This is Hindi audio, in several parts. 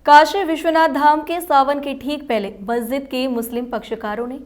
काशी विश्वनाथ धाम के सावन के ठीक पहले मस्जिद के मुस्लिम पक्षकारों ने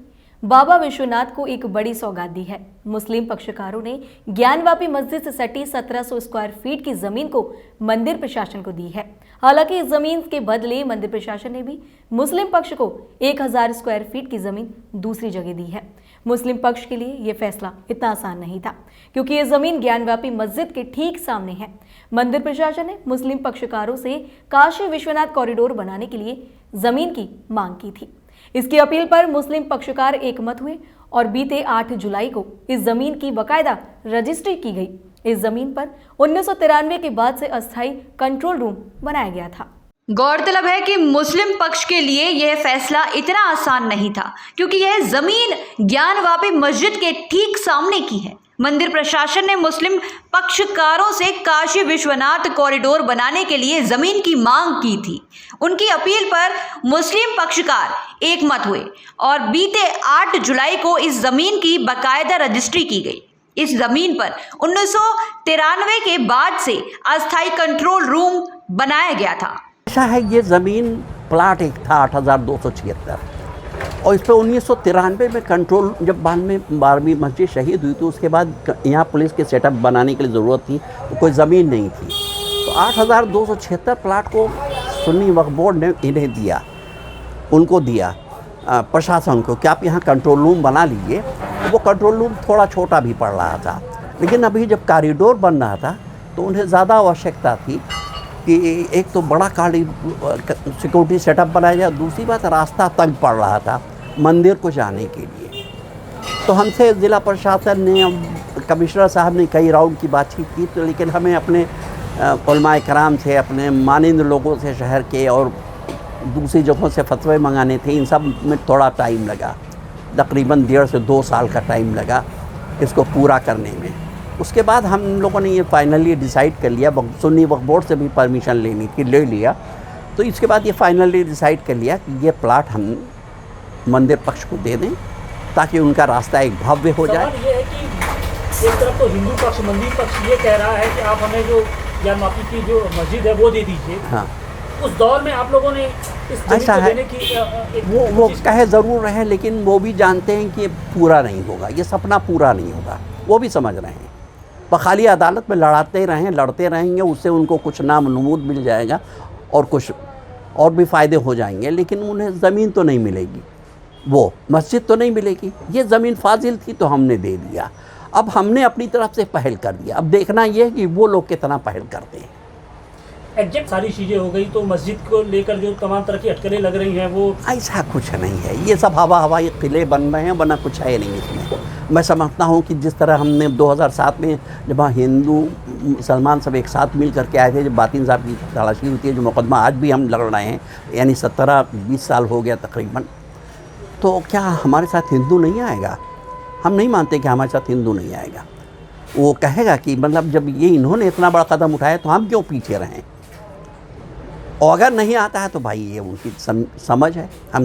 बाबा विश्वनाथ को एक बड़ी सौगात दी है। मुस्लिम पक्षकारों ने ज्ञानवापी मस्जिद से सटी 1700 स्क्वायर फीट की जमीन को मंदिर प्रशासन को दी है। हालांकि इस जमीन के बदले मंदिर प्रशासन ने भी मुस्लिम पक्ष को 1000 स्क्वायर फीट की जमीन दूसरी जगह दी है। मुस्लिम पक्ष के लिए यह फैसला इतना आसान नहीं था, क्योंकि यह जमीन ज्ञानवापी मस्जिद के ठीक सामने है। मंदिर प्रशासन ने मुस्लिम पक्षकारों से काशी विश्वनाथ कॉरिडोर बनाने के लिए जमीन की मांग की थी। इसकी अपील पर मुस्लिम पक्षकार एकमत हुए और बीते 8 जुलाई को इस जमीन की बाकायदा रजिस्ट्री की गई। इस जमीन पर 1993 के बाद से अस्थायी कंट्रोल रूम बनाया गया था। गौरतलब है कि मुस्लिम पक्ष के लिए यह फैसला इतना आसान नहीं था, क्योंकि यह जमीन ज्ञानवापी मस्जिद के ठीक सामने की है। मंदिर प्रशासन ने मुस्लिम पक्षकारों से काशी विश्वनाथ कॉरिडोर बनाने के लिए जमीन की मांग की थी। उनकी अपील पर मुस्लिम पक्षकार एकमत हुए और बीते 8 जुलाई को इस जमीन की बाकायदा रजिस्ट्री की गई। इस जमीन पर 1993 के बाद से अस्थायी कंट्रोल रूम बनाया गया था। ऐसा है, ये ज़मीन प्लाट एक था 8276 और इस पर 1993 में कंट्रोल, जब बाद में 12वीं मस्जिद शहीद हुई तो उसके बाद यहाँ पुलिस के सेटअप बनाने के लिए ज़रूरत थी, तो कोई ज़मीन नहीं थी। तो 8276 प्लाट को सुन्नी वक्फ बोर्ड ने इन्हें दिया, उनको दिया प्रशासन को कि आप यहाँ कंट्रोल रूम बना लीजिए। वो कंट्रोल रूम थोड़ा छोटा भी पड़ रहा था, लेकिन अभी जब कॉरिडोर बन रहा था तो उन्हें ज़्यादा आवश्यकता थी कि एक तो बड़ा सिक्योरिटी सेटअप बनाया जाए, दूसरी बात रास्ता तंग पड़ रहा था मंदिर को जाने के लिए। तो हमसे ज़िला प्रशासन ने, कमिश्नर साहब ने कई राउंड की बातचीत की, तो लेकिन हमें अपने उलमाए कराम से, अपने मानिंद लोगों से शहर के और दूसरी जगहों से फतवे मंगाने थे। इन सब में थोड़ा टाइम लगा, तकरीबन 1.5 से 2 साल का टाइम लगा इसको पूरा करने में। उसके बाद हम लोगों ने ये फाइनली डिसाइड कर लिया, सुन्नी वक्फ बोर्ड से भी परमिशन लेनी थी, ले लिया। तो इसके बाद ये फाइनली डिसाइड कर लिया कि ये प्लाट हम मंदिर पक्ष को दे दें ताकि उनका रास्ता एक भव्य हो जाए। सवाल ये है कि एक तरफ तो हिंदू पक्ष, मंदिर पक्ष ये कह रहा है कि आप हमें जो ज्ञानवापी की जो मस्जिद है वो दे दीजिए। हाँ, उस दौर में आप लोगों ने इस ऐसा है, देने की वो कहे ज़रूर रहे, लेकिन वो भी जानते हैं कि ये पूरा नहीं होगा, ये सपना पूरा नहीं होगा, वो भी समझ रहे हैं। खाली अदालत में लड़ते रहेंगे, उससे उनको कुछ नाम नमूद मिल जाएगा और कुछ और भी फ़ायदे हो जाएंगे, लेकिन उन्हें ज़मीन तो नहीं मिलेगी, वो मस्जिद तो नहीं मिलेगी। ये ज़मीन फाजिल थी तो हमने दे दिया। अब हमने अपनी तरफ से पहल कर दिया, अब देखना ये है कि वो लोग कितना पहल करते हैं। एग्जैक्ट सारी चीज़ें हो गई तो मस्जिद को लेकर जो तमाम तरह की अटकलें लग रही हैं वो ऐसा कुछ नहीं है। ये सब हवाई किले बन रहे हैं, वरना कुछ है नहीं इसमें। मैं समझता हूँ कि जिस तरह हमने 2007 में जब हिंदू मुसलमान सब एक साथ मिल करके आए थे, जब बातिन साहब की तलाशी हुई थी, जो मुकदमा आज भी हम लड़ रहे हैं, यानी 17-20 साल हो गया तकरीबन, तो क्या हमारे साथ हिंदू नहीं आएगा? हम नहीं मानते कि हमारे साथ हिंदू नहीं आएगा। वो कहेगा कि मतलब जब ये इन्होंने इतना बड़ा कदम उठाया तो हम क्यों पीछे रहें? और अगर नहीं आता है तो भाई ये उनकी समझ है, हम